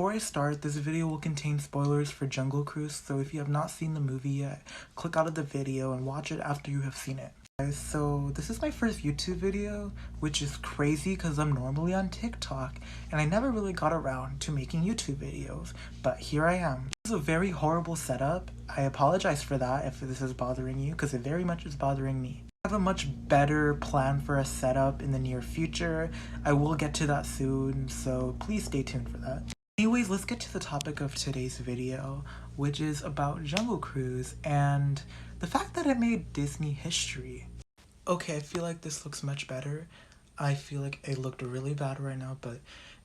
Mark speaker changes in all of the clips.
Speaker 1: Before I start, this video will contain spoilers for Jungle Cruise, so if you have not seen the movie yet, click out of the video and watch it after you have seen it. Guys, so this is my first YouTube video, which is crazy because I'm normally on TikTok, and I never really got around to making YouTube videos, but here I am. This is a very horrible setup. I apologize for that if this is bothering you, because it very much is bothering me. I have a much better plan for a setup in the near future. I will get to that soon, so please stay tuned for that. Anyways, let's get to the topic of today's video, which is about Jungle Cruise and the fact that it made Disney history. Okay, I feel like this looks much better. I feel like it looked really bad right now, but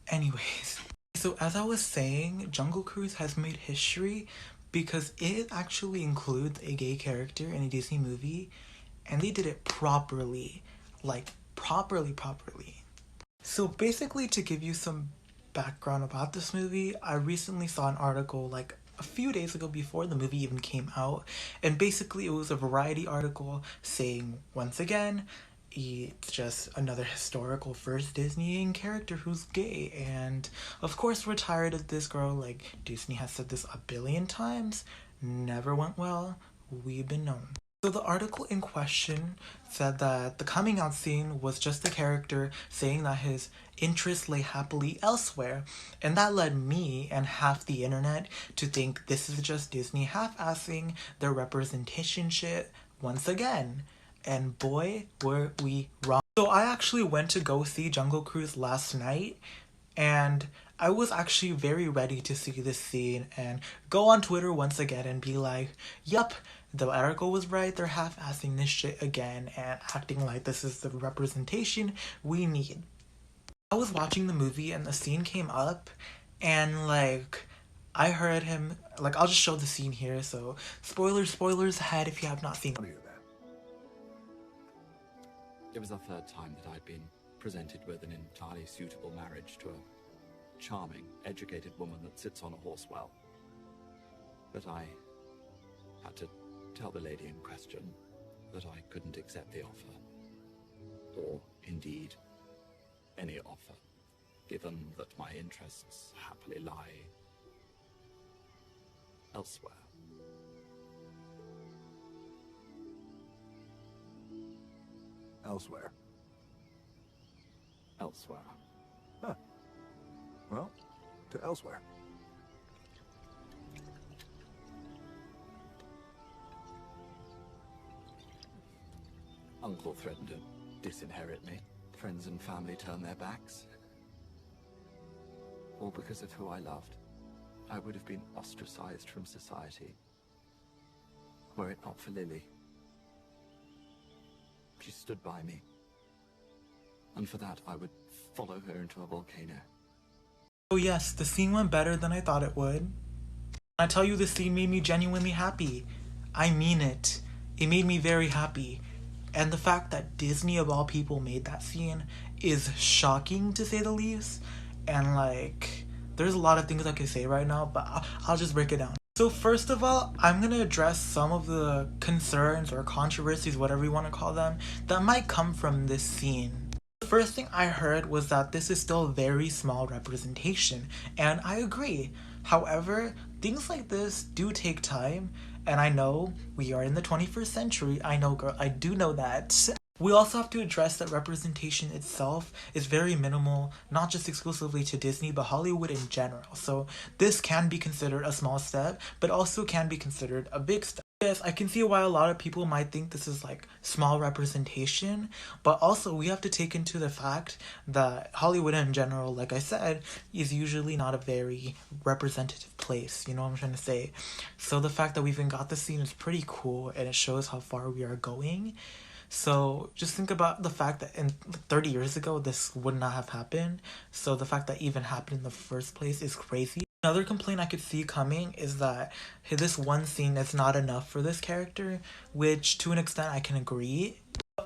Speaker 1: anyways. So as I was saying, Jungle Cruise has made history because it actually includes a gay character in a Disney movie, and they did it properly. Like, properly. So basically, to give you some background about this movie, I recently saw an article like a few days ago before the movie even came out, and basically it was a Variety article saying, once again, it's just another historical first Disney character who's gay, and of course we're tired of this girl. Like, Disney has said this a billion times, never went well, we've been known. So the article in question said that the coming out scene was just the character saying that his interests lay happily elsewhere, and that led me and half the internet to think this is just Disney half-assing their representation shit once again. And boy, were we wrong. So I actually went to go see Jungle Cruise last night, and I was actually very ready to see this scene and go on Twitter once again and be like, yup, the article was right, they're half-assing this shit again and acting like this is the representation we need. I was watching the movie and the scene came up, and like, I heard him, like, I'll just show the scene here, so spoilers ahead if you have not seen it.
Speaker 2: It was the third time that I'd been presented with an entirely suitable marriage to a charming, educated woman that sits on a horse well. But I had to tell the lady in question that I couldn't accept the offer, or indeed any offer, given that my interests happily lie elsewhere.
Speaker 3: Elsewhere?
Speaker 2: Elsewhere.
Speaker 3: Huh. Well, to elsewhere.
Speaker 2: Uncle threatened to disinherit me. Friends and family turned their backs. All because of who I loved. I would have been ostracized from society, were it not for Lily. She stood by me, and for that I would follow her into a volcano.
Speaker 1: Oh yes, the scene went better than I thought it would. I tell you, the scene made me genuinely happy. I mean it. It made me very happy. And the fact that Disney of all people made that scene is shocking, to say the least. And like, there's a lot of things I could say right now, but I'll just break it down. So first of all, I'm gonna address some of the concerns or controversies, whatever you want to call them, that might come from this scene. The first thing I heard was that this is still very small representation, and I agree. However, things like this do take time, and I know we are in the 21st century. I know, girl, I do know that. We also have to address that representation itself is very minimal, not just exclusively to Disney, but Hollywood in general. So this can be considered a small step, but also can be considered a big step. Yes, I can see why a lot of people might think this is like small representation, but also we have to take into the fact that Hollywood in general, like I said, is usually not a very representative place, you know what I'm trying to say? So the fact that we even got this scene is pretty cool, and it shows how far we are going. So just think about the fact that 30 years ago this would not have happened, so the fact that even happened in the first place is crazy. Another complaint I could see coming is that this one scene is not enough for this character, which to an extent I can agree.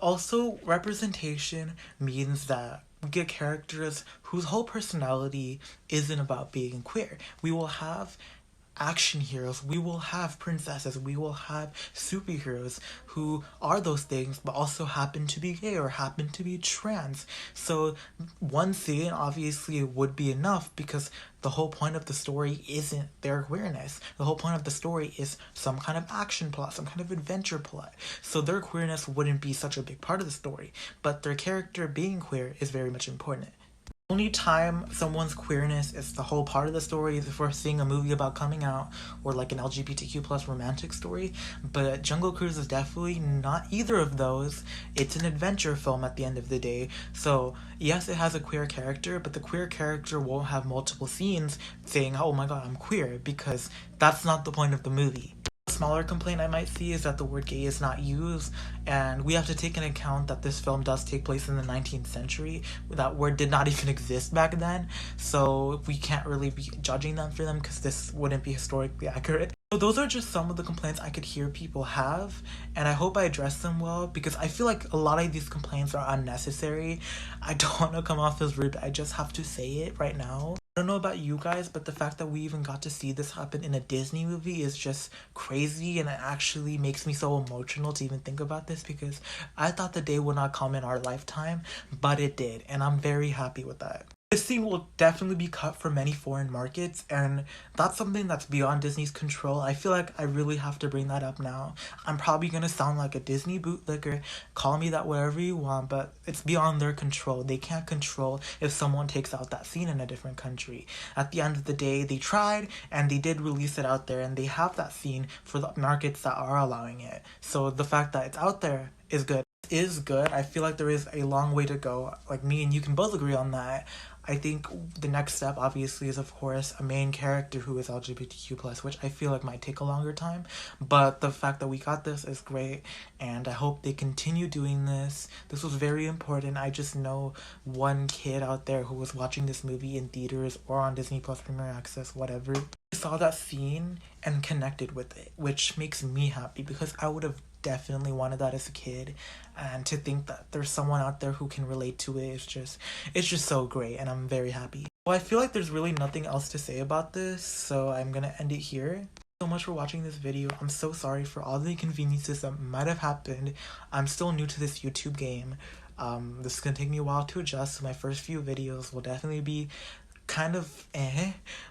Speaker 1: Also, representation means that we get characters whose whole personality isn't about being queer. We will have action heroes, we will have princesses, we will have superheroes who are those things but also happen to be gay or happen to be trans. So one scene obviously would be enough because The whole point of the story isn't their queerness. The whole point of the story is some kind of action plot, some kind of adventure plot. So their queerness wouldn't be such a big part of the story, but their character being queer is very much important. Only time someone's queerness is the whole part of the story is if we're seeing a movie about coming out or like an LGBTQ plus romantic story, but Jungle Cruise is definitely not either of those. It's an adventure film at the end of the day. So yes, it has a queer character, but the queer character won't have multiple scenes saying, oh my god, I'm queer, because that's not the point of the movie. Smaller complaint I might see is that the word gay is not used, and we have to take into account that this film does take place in the 19th century. That word did not even exist back then, so we can't really be judging them for them because this wouldn't be historically accurate. So those are just some of the complaints I could hear people have, and I hope I address them well because I feel like a lot of these complaints are unnecessary. I don't want to come off as rude, I just have to say it right now. I don't know about you guys, but the fact that we even got to see this happen in a Disney movie is just crazy, and it actually makes me so emotional to even think about this because I thought the day would not come in our lifetime, but it did, and I'm very happy with that. This scene will definitely be cut for many foreign markets, and that's something that's beyond Disney's control. I feel like I really have to bring that up now. I'm probably gonna sound like a Disney bootlicker, call me that whatever you want, but it's beyond their control. They can't control if someone takes out that scene in a different country. At the end of the day, they tried, and they did release it out there, and they have that scene for the markets that are allowing it. So the fact that it's out there is good. I feel like there is a long way to go. Like, me and you can both agree on that. I think the next step obviously is of course a main character who is LGBTQ+, which I feel like might take a longer time, but the fact that we got this is great, and I hope they continue doing this. This was very important. I just know one kid out there who was watching this movie in theaters or on Disney Plus Premier Access, whatever, saw that scene and connected with it, which makes me happy because I would have definitely wanted that as a kid, and to think that there's someone out there who can relate to it is just so great, and I'm very happy. Well, I feel like there's really nothing else to say about this, so I'm gonna end it here. Thank you so much for watching this video. I'm so sorry for all the inconveniences that might have happened. I'm still new to this YouTube game. This is gonna take me a while to adjust, so my first few videos will definitely be kind of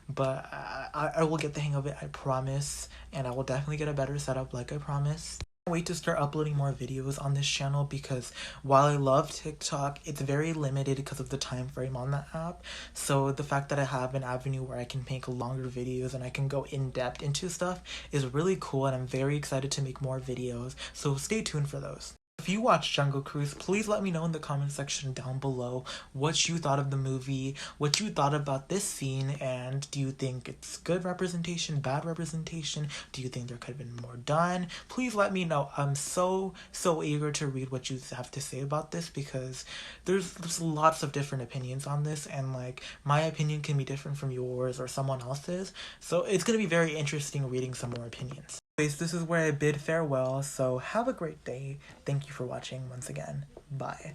Speaker 1: but I will get the hang of it, I promise, and I will definitely get a better setup like I promised. Wait to start uploading more videos on this channel because while I love TikTok, it's very limited because of the time frame on that app. So the fact that I have an avenue where I can make longer videos and I can go in depth into stuff is really cool, and I'm very excited to make more videos, so stay tuned for those. If you watched Jungle Cruise, please let me know in the comment section down below what you thought of the movie, what you thought about this scene, and do you think it's good representation, bad representation? Do you think there could have been more done? Please let me know. I'm so eager to read what you have to say about this because there's lots of different opinions on this, and like my opinion can be different from yours or someone else's. So it's gonna be very interesting reading some more opinions. This is where I bid farewell, so have a great day. Thank you for watching once again. Bye.